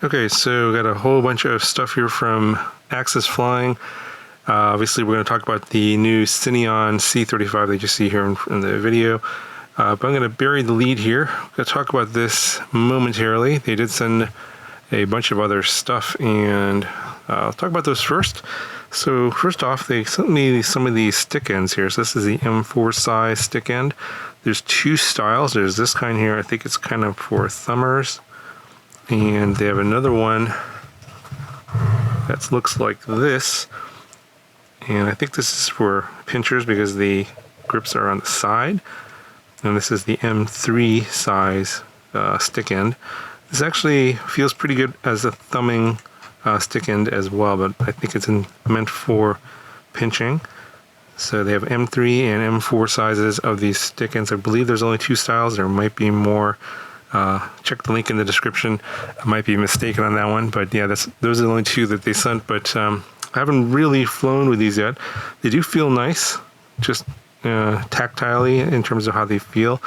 Okay, so we got a whole bunch of stuff here from Axis Flying. Obviously, we're going to talk about the new CineON C35 that you see here in the video. But I'm going to bury the lead here. I'm going to talk about this momentarily. They did send a bunch of other stuff, and I'll talk about those first. So first off, they sent me some of these stick ends here. So this is the M4 size stick end. There's two styles. There's this kind here. I think it's kind of for thumbers. And they have another one that looks like this. And I think this is for pinchers because the grips are on the side. And this is the M3 size stick end. This actually feels pretty good as a thumbing stick end as well, but I think it's meant for pinching. So they have M3 and M4 sizes of these stick ends. I believe there's only two styles. There might be more. Check the link in the description. I might be mistaken on that one, but yeah, those are the only two that they sent. But I haven't really flown with these yet. They do feel nice, just tactilely in terms of how they feel.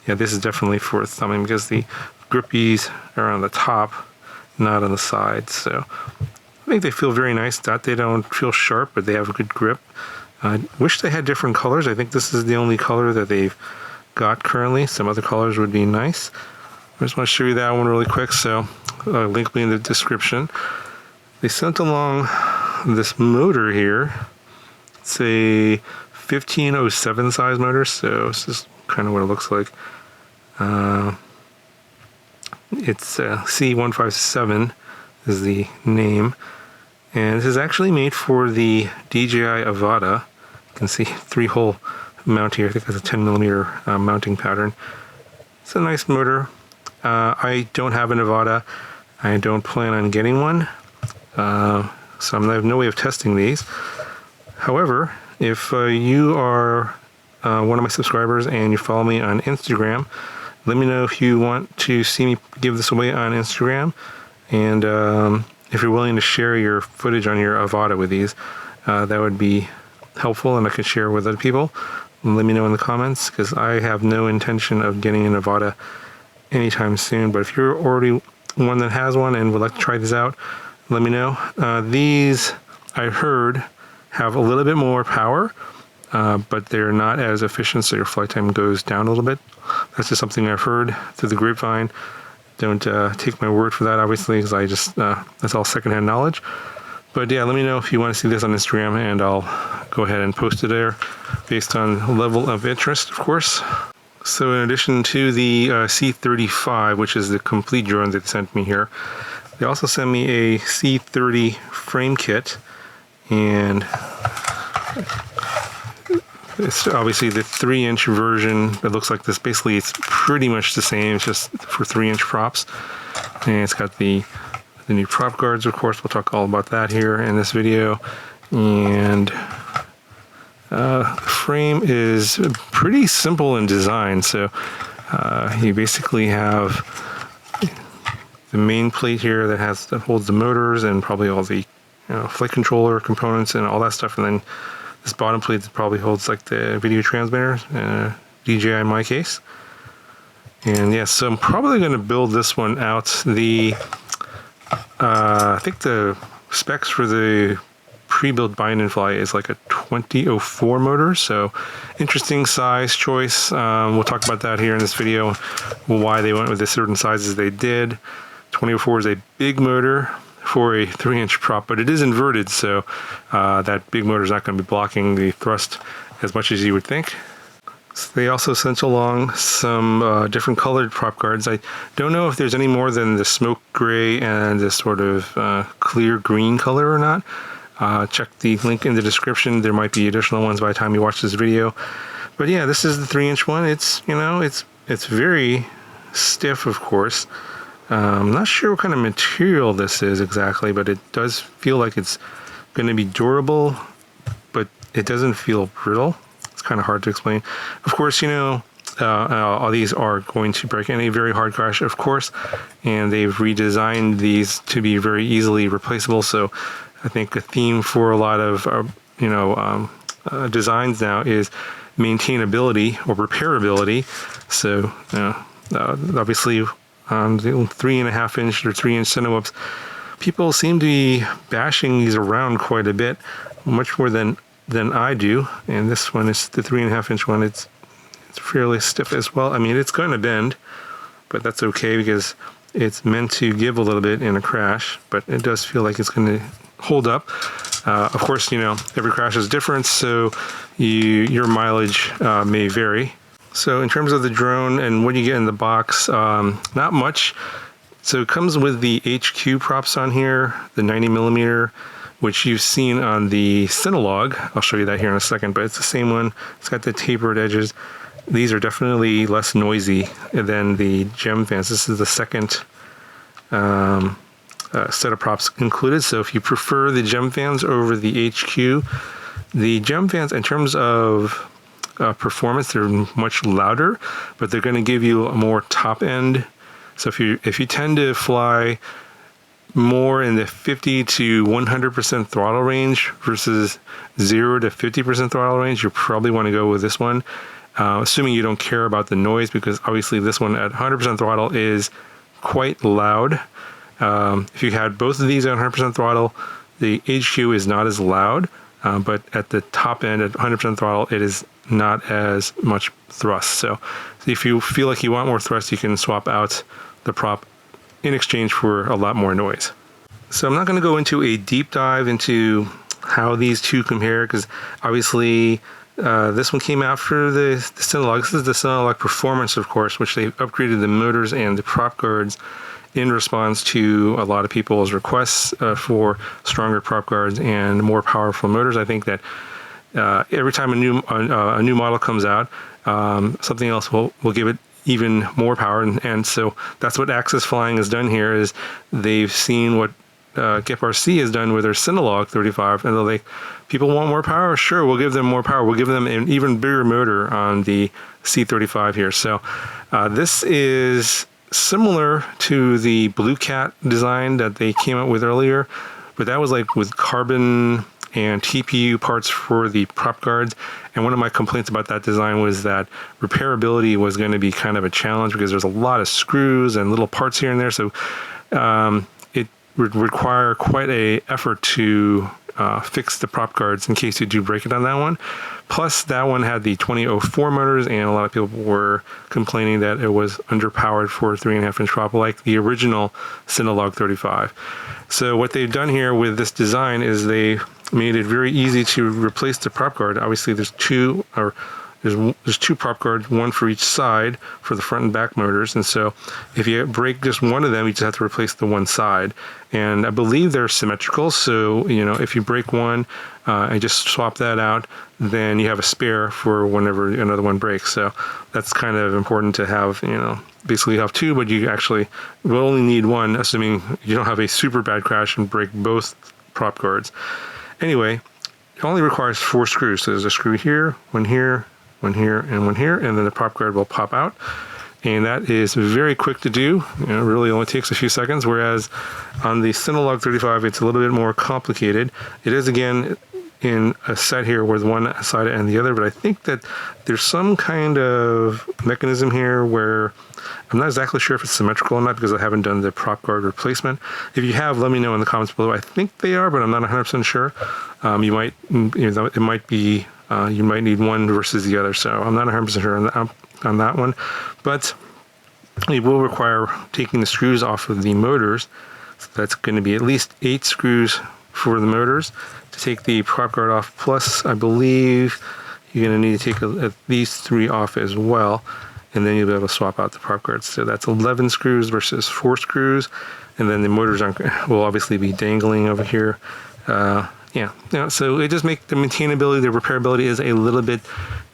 Yeah, this is definitely for thumbing because the grippies are on the top, not on the sides. So I think they feel very nice. That they don't feel sharp, but they have a good grip. I wish they had different colors. I think this is the only color that they've got currently. Some other colors would be nice. I just want to show you that one really quick, so link will be in the description. They sent along this motor here. It's a 1507 size motor, so this is kind of what it looks like. It's C157 is the name, and this is actually made for the DJI Avata. You can see 3-hole mount here. I think it's a 10mm mounting pattern. It's a nice motor. I don't have an Avata. I don't plan on getting one, so I have no way of testing these. However, if you are one of my subscribers and you follow me on Instagram, let me know if you want to see me give this away on Instagram, and if you're willing to share your footage on your Avata with these, that would be helpful, and I could share with other people. Let me know in the comments, because I have no intention of getting an Avata anytime soon. But if you're already one that has one and would like to try these out, let me know. These, I heard, have a little bit more power, but they're not as efficient, so your flight time goes down a little bit. That's just something I've heard through the grapevine. Don't take my word for that, obviously, because I just that's all secondhand knowledge. But yeah, let me know if you want to see this on Instagram, and I'll go ahead and post it there based on level of interest, of course. So in addition to the C35, which is the complete drone that they sent me here, they also sent me a C30 Frame Kit, and it's obviously the 3-inch version. It looks like this. Basically, it's pretty much the same. It's just for 3-inch props, and it's got the new prop guards. Of course, we'll talk all about that here in this video. And the frame is pretty simple in design. So you basically have the main plate here that holds the motors and probably all the flight controller components and all that stuff, and then this bottom plate that probably holds like the video transmitter, DJI in my case. And yeah, so I'm probably going to build this one out. I think the specs for the pre-built bind and fly is like a 2004 motor, so interesting size choice. We'll talk about that here in this video, why they went with the certain sizes they did. 2004 is a big motor for a 3-inch prop, but it is inverted, so that big motor is not going to be blocking the thrust as much as you would think. So they also sent along some different colored prop guards. I don't know if there's any more than the smoke gray and this sort of clear green color or not. Check the link in the description. There might be additional ones by the time you watch this video. But yeah, this is the 3-inch one. It's it's very stiff, of course. I'm not sure what kind of material this is exactly, but it does feel like it's going to be durable, but it doesn't feel brittle. It's kind of hard to explain. Of course, all these are going to break in a very hard crash, of course, and they've redesigned these to be very easily replaceable. So I think a theme for a lot of designs now is maintainability or repairability. So obviously on the 3.5 inch or 3-inch Cinewhoops, people seem to be bashing these around quite a bit, much more than I do. And this one is the 3.5 inch one. It's fairly stiff as well. I mean, it's going to bend, but that's okay because it's meant to give a little bit in a crash, but it does feel like it's going to hold up. Of course, you know, every crash is different, so your mileage may vary. So in terms of the drone and what you get in the box, not much. So it comes with the HQ props on here, the 90mm, which you've seen on the Cinolog. I'll show you that here in a second, but it's the same one. It's got the tapered edges. These are definitely less noisy than the gem fans. This is the second set of props included. So if you prefer the gem fans over the HQ, the gem fans in terms of performance, they're much louder, but they're going to give you a more top end. So if you tend to fly more in the 50 to 100% throttle range versus 0 to 50% throttle range, you probably want to go with this one. Assuming you don't care about the noise, because obviously this one at 100% throttle is quite loud. If you had both of these at 100% throttle, the HQ is not as loud, but at the top end at 100% throttle, it is not as much thrust. So if you feel like you want more thrust, you can swap out the prop in exchange for a lot more noise. So I'm not going to go into a deep dive into how these two compare, because obviously this one came after the Cinolog. This is the Cinolog Performance, of course, which they upgraded the motors and the prop guards in response to a lot of people's requests for stronger prop guards and more powerful motors. I think that every time a new model comes out, something else will give it even more power, and so that's what Axis Flying has done here. Is they've seen what GRC has done with their Cinolog 35, and they're like, people want more power? Sure, we'll give them more power. We'll give them an even bigger motor on the C35 here. So this is similar to the Blue Cat design that they came out with earlier, but that was like with carbon and TPU parts for the prop guards. And one of my complaints about that design was that repairability was going to be kind of a challenge, because there's a lot of screws and little parts here and there. So it would require quite a effort to fix the prop guards in case you do break it on that one. Plus, that one had the 2004 motors, and a lot of people were complaining that it was underpowered for a 3.5 inch prop, like the original Cinolog 35. So what they've done here with this design is they made it very easy to replace the prop guard. Obviously, there's two prop guards, one for each side for the front and back motors. And so if you break just one of them, you just have to replace the one side. And I believe they're symmetrical. So, you know, if you break one and just swap that out, then you have a spare for whenever another one breaks. So that's kind of important to have, you know, basically you have two, but you actually will only need one, assuming you don't have a super bad crash and break both prop guards. Anyway, it only requires 4 screws. So there's a screw here, one here, one here, and one here, and then the prop guard will pop out. And that is very quick to do. You know, it really only takes a few seconds, whereas on the Cinolog 35, it's a little bit more complicated. It is, again, in a set here with one side and the other, but I think that there's some kind of mechanism here where I'm not exactly sure if it's symmetrical or not, because I haven't done the prop guard replacement. If you have, let me know in the comments below. I think they are, but I'm not 100% sure. You might, you know, it might be, you might need one versus the other, so I'm not 100% sure on that one. But it will require taking the screws off of the motors. So that's going to be at least 8 screws for the motors to take the prop guard off. Plus, I believe you're going to need to take these 3 off as well, and then you'll be able to swap out the prop guards. So that's 11 screws versus 4 screws, and then the motors will obviously be dangling over here. Yeah, so it just makes the maintainability, the repairability is a little bit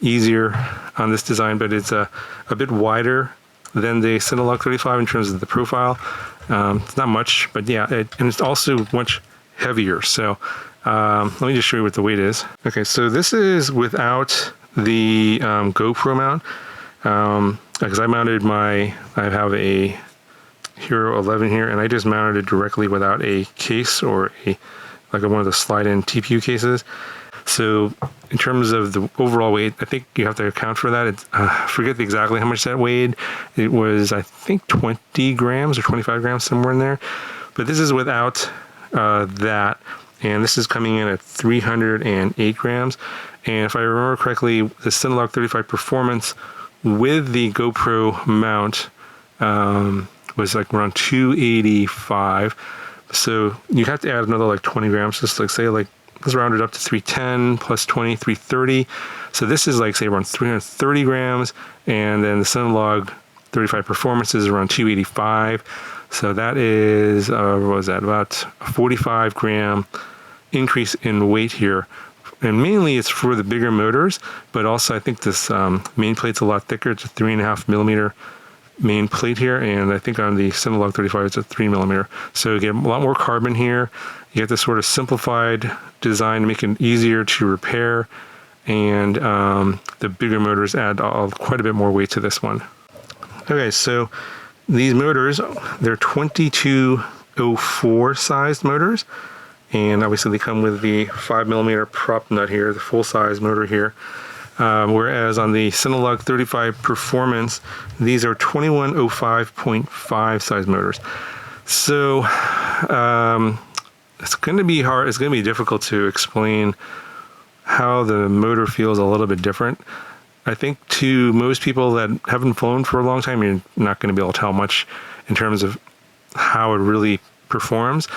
easier on this design, but it's a bit wider than the Cinolog 35 in terms of the profile. It's not much, but yeah, and it's also much heavier. So let me just show you what the weight is. Okay, so this is without the GoPro mount, because I have a Hero 11 here, and I just mounted it directly without a case or like one of the slide-in TPU cases. So in terms of the overall weight, I think you have to account for that. It's, I forget exactly how much that weighed. It was, I think, 20 grams or 25 grams, somewhere in there. But this is without that. And this is coming in at 308 grams. And if I remember correctly, the CineON C35 Performance with the GoPro mount was like around 285. So you have to add another like 20 grams, just like say like, let's round it up to 310 plus 20, 330. So this is like say around 330 grams. And then the CineON C35 Performance is around 285. So that is, what was that, about a 45 gram increase in weight here. And mainly it's for the bigger motors, but also I think this main plate's a lot thicker. It's a 3.5 millimeter main plate here, and I think on the CineON C35 it's a 3 millimeter. So you get a lot more carbon here. You get this sort of simplified design to make it easier to repair, and the bigger motors add quite a bit more weight to this one. Okay, so these motors, they're 2204 sized motors. And obviously they come with the 5 millimeter prop nut here, the full size motor here. Whereas on the CineON C35 Performance, these are 2105.5 size motors. So it's going to be hard, it's going to be difficult to explain how the motor feels a little bit different. I think to most people that haven't flown for a long time, you're not going to be able to tell much in terms of how it really performs.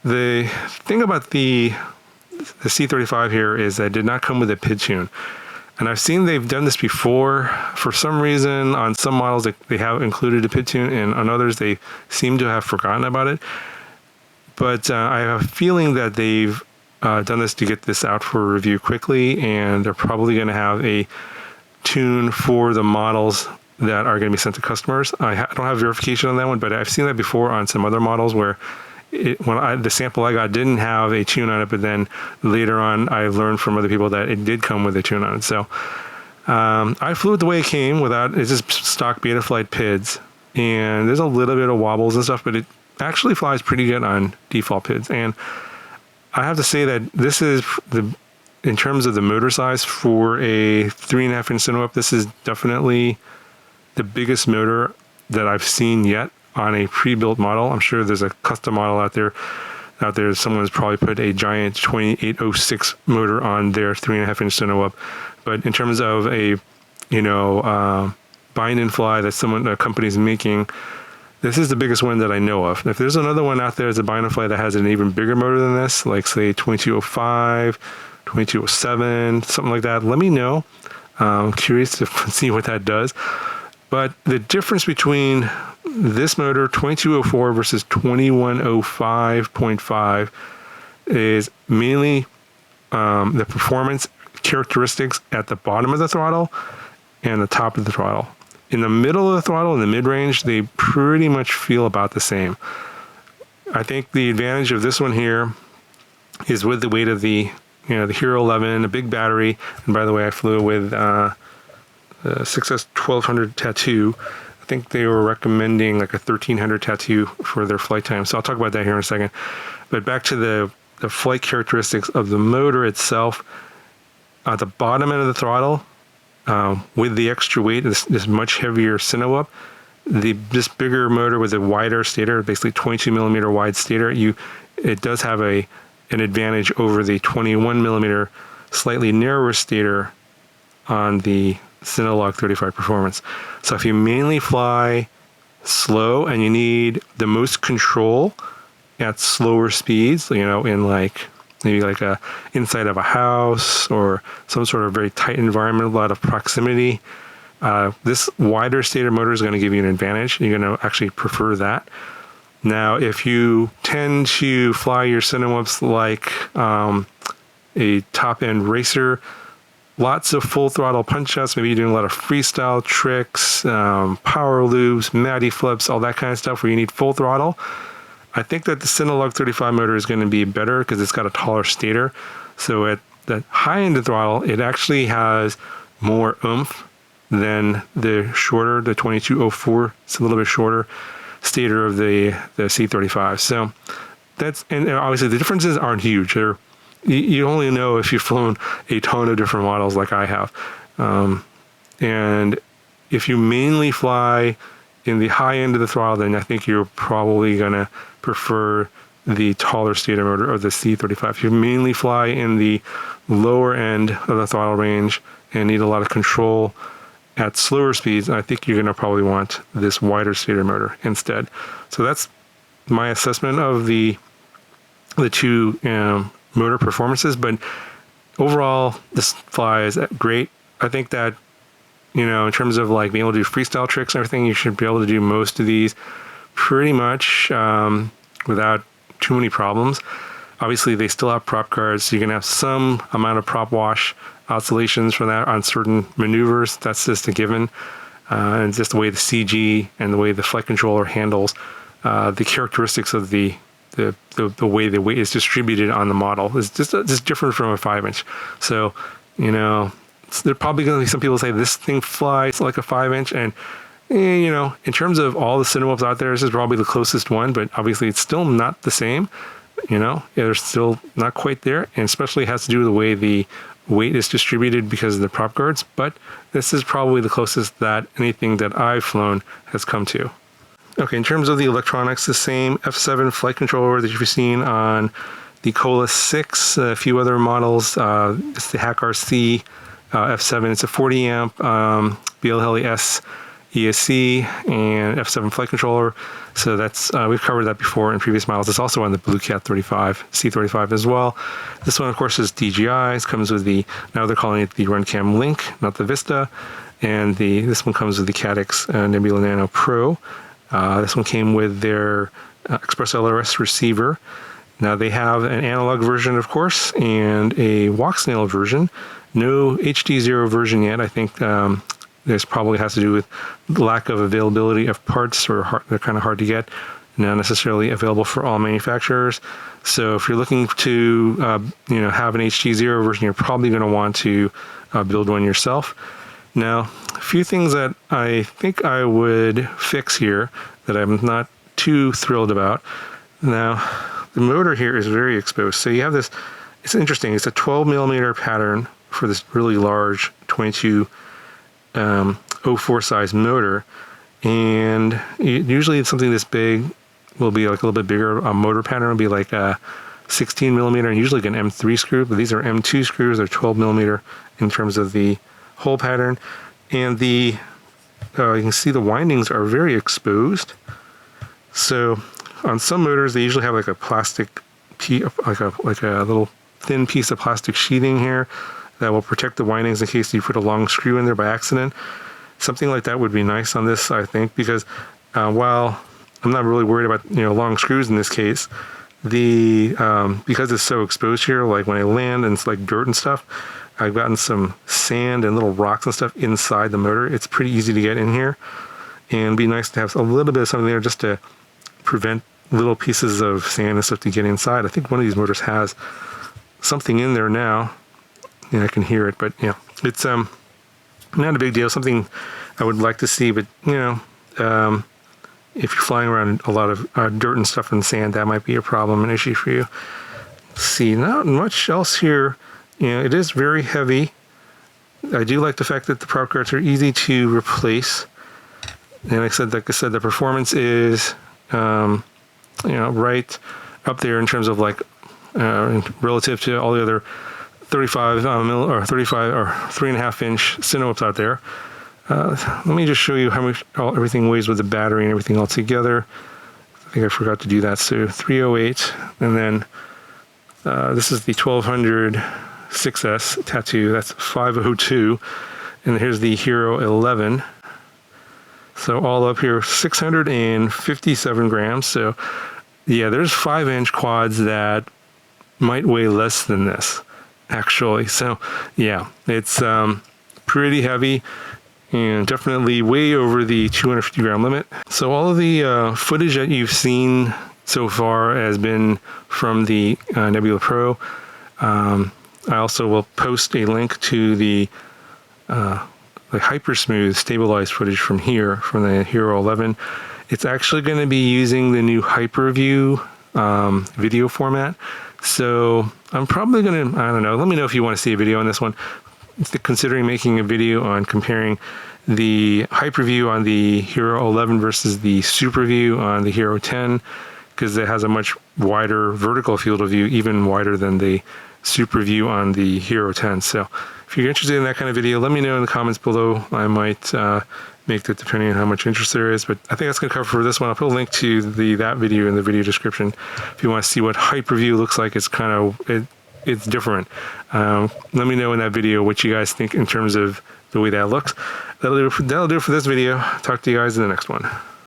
The thing about the C35 here is that it did not come with a PID tune. And I've seen they've done this before. For some reason, on some models, they have included a PID tune, and on others, they seem to have forgotten about it. But I have a feeling that they've done this to get this out for review quickly, and they're probably going to have a tune for the models that are going to be sent to customers. I don't have verification on that one, but I've seen that before on some other models where the sample I got didn't have a tune on it, but then later on I learned from other people that it did come with a tune on it. So I flew it the way it came it's just stock Betaflight PIDs, and there's a little bit of wobbles and stuff, but it actually flies pretty good on default PIDs. And I have to say that this is in terms of the motor size for a 3.5 inch Cinewhoop, this is definitely the biggest motor that I've seen yet on a pre-built model. I'm sure there's a custom model out there. Someone's probably put a giant 2806 motor on their 3.5 inch Cinewhoop. But in terms of a, bind and fly that a company's making, this is the biggest one that I know of. If there's another one out there that's a bind and fly that has an even bigger motor than this, like say 2205, 2207, something like that, let me know. I'm curious to see what that does. But the difference between this motor, 2204 versus 2105.5, is mainly the performance characteristics at the bottom of the throttle and the top of the throttle. In the middle of the throttle, in the mid-range, they pretty much feel about the same. I think the advantage of this one here is with the weight of the Hero 11, a big battery. And by the way, I flew with the 6S 1200 Tattoo. I think they were recommending like a 1300 Tattoo for their flight time. So I'll talk about that here in a second. But back to the flight characteristics of the motor itself. At the bottom end of the throttle, with the extra weight, this much heavier Cinewhoop, this bigger motor with a wider stator, basically 22 millimeter wide stator, it does have an advantage over the 21 millimeter slightly narrower stator on the CineON C35 Performance. So if you mainly fly slow and you need the most control at slower speeds, in maybe like inside of a house or some sort of very tight environment, a lot of proximity, this wider stator motor is going to give you an advantage. You're going to actually prefer that. Now, if you tend to fly your Cinewhoops like a top-end racer, lots of full throttle punch-outs, maybe you're doing a lot of freestyle tricks, power loops, Matty flips, all that kind of stuff where you need full throttle, I think that the CineON C35 motor is going to be better because it's got a taller stator. So at the high end of the throttle, it actually has more oomph than the 2204. It's a little bit shorter stator of the C35. So and obviously the differences aren't huge. They're you only know if you've flown a ton of different models like I have. And if you mainly fly in the high end of the throttle, then I think you're probably going to prefer the taller stator motor or the C35. If you mainly fly in the lower end of the throttle range and need a lot of control at slower speeds, I think you're going to probably want this wider stator motor instead. So that's my assessment of the two motor performances. But overall, this flies great. I think that, in terms of like being able to do freestyle tricks and everything, you should be able to do most of these pretty much without too many problems. Obviously, they still have prop guards, so you can have some amount of prop wash oscillations from that on certain maneuvers. That's just a given. And just the way the CG and the way the flight controller handles the characteristics of the way the weight is distributed on the model is just different from a 5-inch. So, there are probably going to be some people say this thing flies like a 5-inch, and in terms of all the Cinewhoops out there, this is probably the closest one, but obviously it's still not the same. They're still not quite there, and especially has to do with the way the weight is distributed because of the prop guards. But this is probably the closest that anything that I've flown has come to. Okay, in terms of the electronics, the same F7 flight controller that you've seen on the Cola 6, a few other models. It's the HackRC F7. It's a 40 amp BLHeli-S ESC and F7 flight controller. So that's we've covered that before in previous models. It's also on the Blue Cat 35, C35 as well. This one, of course, is DJI. It comes with now they're calling it the RunCam Link, not the Vista. And this one comes with the Caddx Nebula Nano Pro. This one came with their Express LRS receiver. Now they have an analog version, of course, and a walk-snail version. No HD0 version yet. I think this probably has to do with the lack of availability of parts, or they're kind of hard to get, not necessarily available for all manufacturers. So if you're looking to have an HD0 version, you're probably going to want to build one yourself. Now, a few things that I think I would fix here that I'm not too thrilled about. Now, the motor here is very exposed. So you have this, it's interesting, it's a 12 millimeter pattern for this really large 2204 size motor. And usually something this big will be like a little bit bigger. A motor pattern will be like a 16 millimeter and usually like an M3 screw, but these are M2 screws. They're 12 millimeter in terms of the hole pattern. And you can see the windings are very exposed. So on some motors, they usually have like a plastic, like a little thin piece of plastic sheathing here that will protect the windings in case you put a long screw in there by accident. Something like that would be nice on this, I think, because while I'm not really worried about long screws in this case, because it's so exposed here, like when I land and it's like dirt and stuff, I've gotten some sand and little rocks and stuff inside the motor. It's pretty easy to get in here, and it'd be nice to have a little bit of something there just to prevent little pieces of sand and stuff to get inside. I think one of these motors has something in there now. Yeah, I can hear it, but it's not a big deal. Something I would like to see, but if you're flying around a lot of dirt and stuff and sand, that might be a problem, an issue for you. Let's see, not much else here. It is very heavy. I do like the fact that the prop guards are easy to replace. And like I said, the performance is right up there in terms of like relative to all the other 35 or 35 or 3.5 inch Cinewhoops out there. Let me just show you how much everything weighs with the battery and everything all together. I think I forgot to do that. So 308, and then this is the 1200 6S Tattoo. That's 502, and here's the Hero 11. So all up here, 657 grams. So yeah, there's 5-inch quads that might weigh less than this, actually. So yeah, it's pretty heavy and definitely way over the 250 gram limit. So all of the footage that you've seen so far has been from the Nebula Pro. I also will post a link to the hyper-smooth stabilized footage from the Hero 11. It's actually going to be using the new HyperView video format. So I'm probably going to, I don't know, let me know if you want to see a video on this one. Considering making a video on comparing the hyperview on the Hero 11 versus the super view on the Hero 10, because it has a much wider vertical field of view, even wider than the super view on the Hero 10. So if you're interested in that kind of video, let me know in the comments below. I might make that depending on how much interest there is, but I think that's going to cover for this one. I'll put a link to that video in the video description if you want to see what hyperview looks like. It's kind of, it's different. Let me know in that video what you guys think in terms of the way that looks. That'll do it for this video. Talk to you guys in the next one.